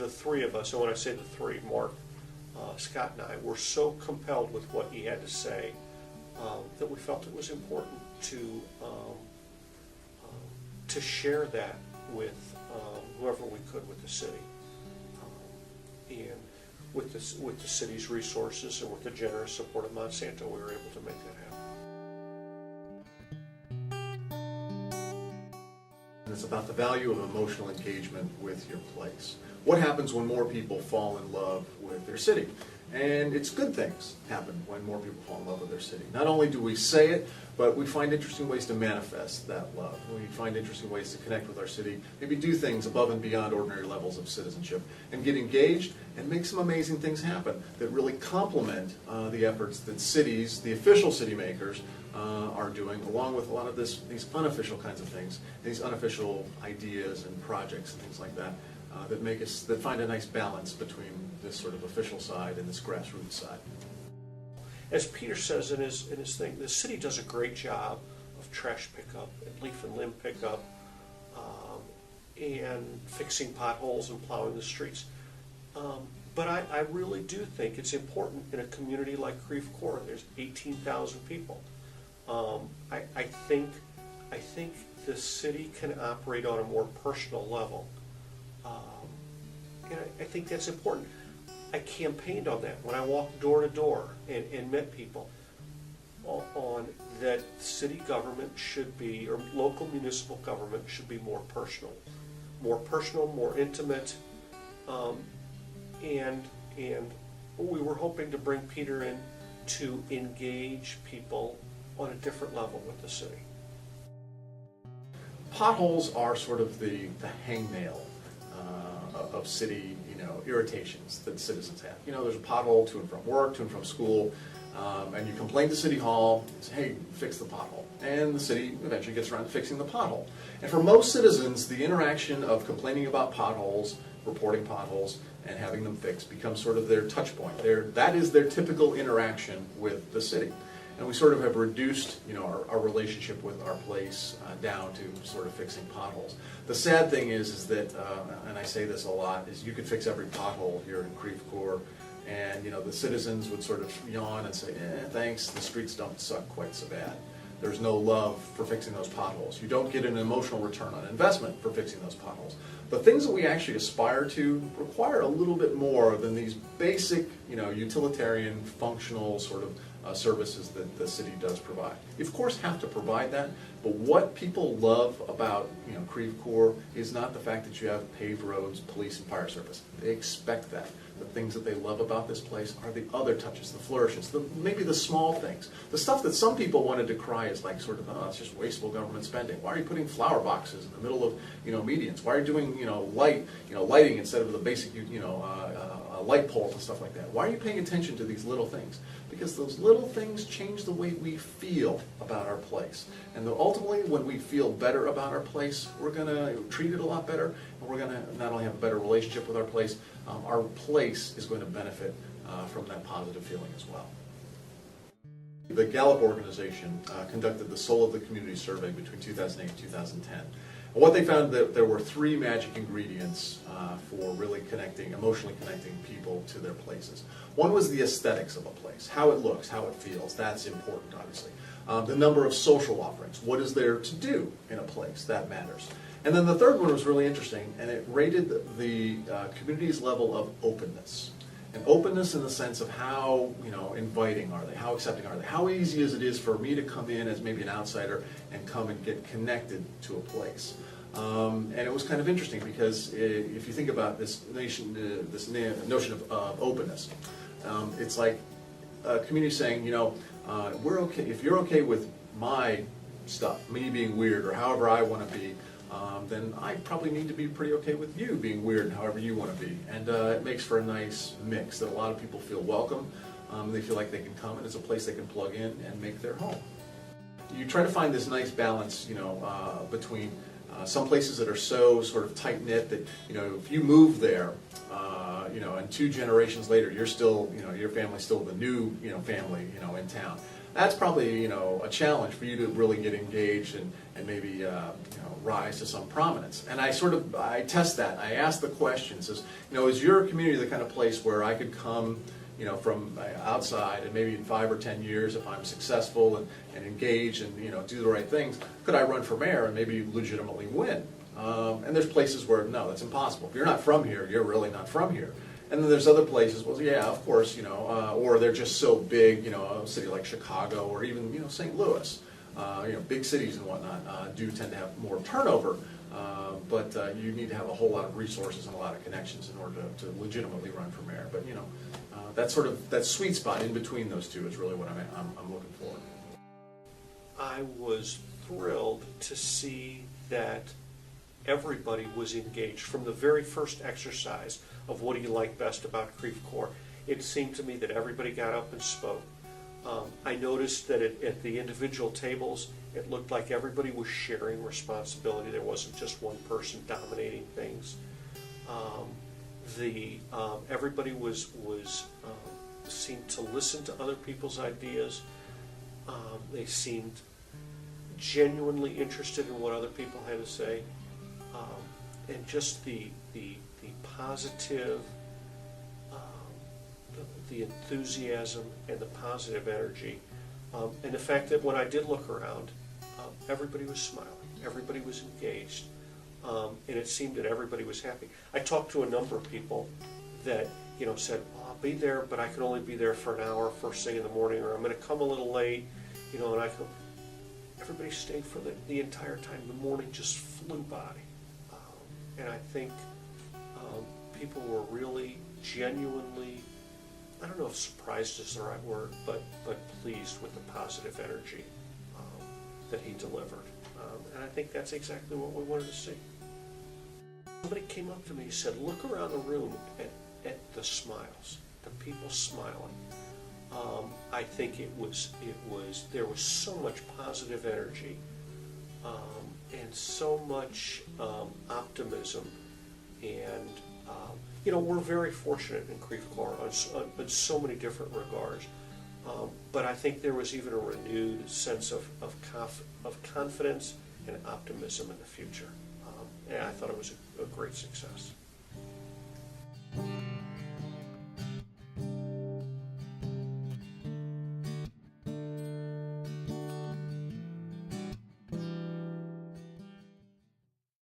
the three of us, and when I say the three, Mark, Scott and I, were so compelled with what he had to say that we felt it was important to share that with whoever we could with the city. And with the city's resources and with the generous support of Monsanto, we were able to make that happen. It's about the value of emotional engagement with your place. What happens when more people fall in love with their city? And it's good things happen when more people fall in love with their city. Not only do we say it, but we find interesting ways to manifest that love. We find interesting ways to connect with our city, maybe do things above and beyond ordinary levels of citizenship, and get engaged and make some amazing things happen that really complement the efforts that cities, the official city makers, are doing, along with a lot of these unofficial kinds of things, these unofficial ideas and projects and things like that, that find a nice balance between this sort of official side and this grassroots side. As Peter says in his thing, the city does a great job of trash pickup and leaf and limb pickup and fixing potholes and plowing the streets. But I really do think it's important in a community like Creve Coeur. There's 18,000 people. I think the city can operate on a more personal level. And I think that's important. I campaigned on that when I walked door to door and met people on that city government should be, or local municipal government should be more personal, more intimate, and we were hoping to bring Peter in to engage people on a different level with the city. Potholes are sort of the hangnail of city, irritations that citizens have. There's a pothole to and from work, to and from school, and you complain to City Hall, say, hey, fix the pothole. And the city eventually gets around to fixing the pothole. And for most citizens, the interaction of complaining about potholes, reporting potholes, and having them fixed becomes sort of their touch point. That is their typical interaction with the city. And we sort of have reduced, our relationship with our place down to sort of fixing potholes. The sad thing is that, and I say this a lot, is you could fix every pothole here in Creve Coeur, and the citizens would sort of yawn and say, thanks, the streets don't suck quite so bad. There's no love for fixing those potholes. You don't get an emotional return on investment for fixing those potholes. The things that we actually aspire to require a little bit more than these basic, utilitarian, functional sort of services that the city does provide. You of course have to provide that, but what people love about Creve Coeur is not the fact that you have paved roads, police, and fire service. They expect that. The things that they love about this place are the other touches, the flourishes, maybe the small things. The stuff that some people wanted to cry is like sort of, it's just wasteful government spending. Why are you putting flower boxes in the middle of medians? Why are you doing lighting instead of the basic light poles and stuff like that? Why are you paying attention to these little things? Because those little things change the way we feel about our place. And ultimately, when we feel better about our place, we're going to treat it a lot better, and we're going to not only have a better relationship with our place is going to benefit from that positive feeling as well. The Gallup organization conducted the Soul of the Community survey between 2008 and 2010. And what they found that there were three magic ingredients for really emotionally connecting people to their places. One was the aesthetics of a place, how it looks, how it feels. That's important, obviously. The number of social offerings. What is there to do in a place? That matters. And then the third one was really interesting, and it rated the community's level of openness. And openness in the sense of how inviting are they, how accepting are they, how easy is it for me to come in as maybe an outsider and come and get connected to a place. And it was kind of interesting because if you think about this notion of openness, it's like a community saying, we're okay if you're okay with my stuff, me being weird or however I want to be. Then I probably need to be pretty okay with you being weird and however you want to be. And it makes for a nice mix that a lot of people feel welcome. They feel like they can come and it's a place they can plug in and make their home. You try to find this nice balance, between some places that are so sort of tight-knit that, if you move there, and 2 generations later, you're still, your family's still the new, family, in town. that's probably, a challenge for you to really get engaged and maybe, rise to some prominence. And I test that. I ask the question, says, is your community the kind of place where I could come, from outside, and maybe in 5 or 10 years, if I'm successful and engaged and, do the right things, could I run for mayor and maybe legitimately win? And there's places where, no, that's impossible. If you're not from here, you're really not from here. And then there's other places, well, yeah, of course, or they're just so big, a city like Chicago or even, St. Louis, big cities and whatnot do tend to have more turnover, but you need to have a whole lot of resources and a lot of connections in order to legitimately run for mayor. But, that sweet spot in between those two is really what I'm looking for. I was thrilled to see that everybody was engaged from the very first exercise of what do you like best about Creve Coeur. It seemed to me that everybody got up and spoke. I noticed that at the individual tables, it looked like everybody was sharing responsibility. There wasn't just one person dominating things. Everybody seemed to listen to other people's ideas. They seemed genuinely interested in what other people had to say. And just the positive, the enthusiasm and the positive energy, and the fact that when I did look around, everybody was smiling, everybody was engaged, and it seemed that everybody was happy. I talked to a number of people that said, well, I'll be there, but I can only be there for an hour first thing in the morning, or I'm going to come a little late, and everybody stayed for the entire time. The morning just flew by. And I think people were really genuinely, I don't know if surprised is the right word, but pleased with the positive energy that he delivered. And I think that's exactly what we wanted to see. Somebody came up to me and said, look around the room at the smiles, the people smiling. I think there was so much positive energy. And so much optimism, and we're very fortunate in Creve Coeur in so many different regards. But I think there was even a renewed sense of confidence and optimism in the future, and I thought it was a great success.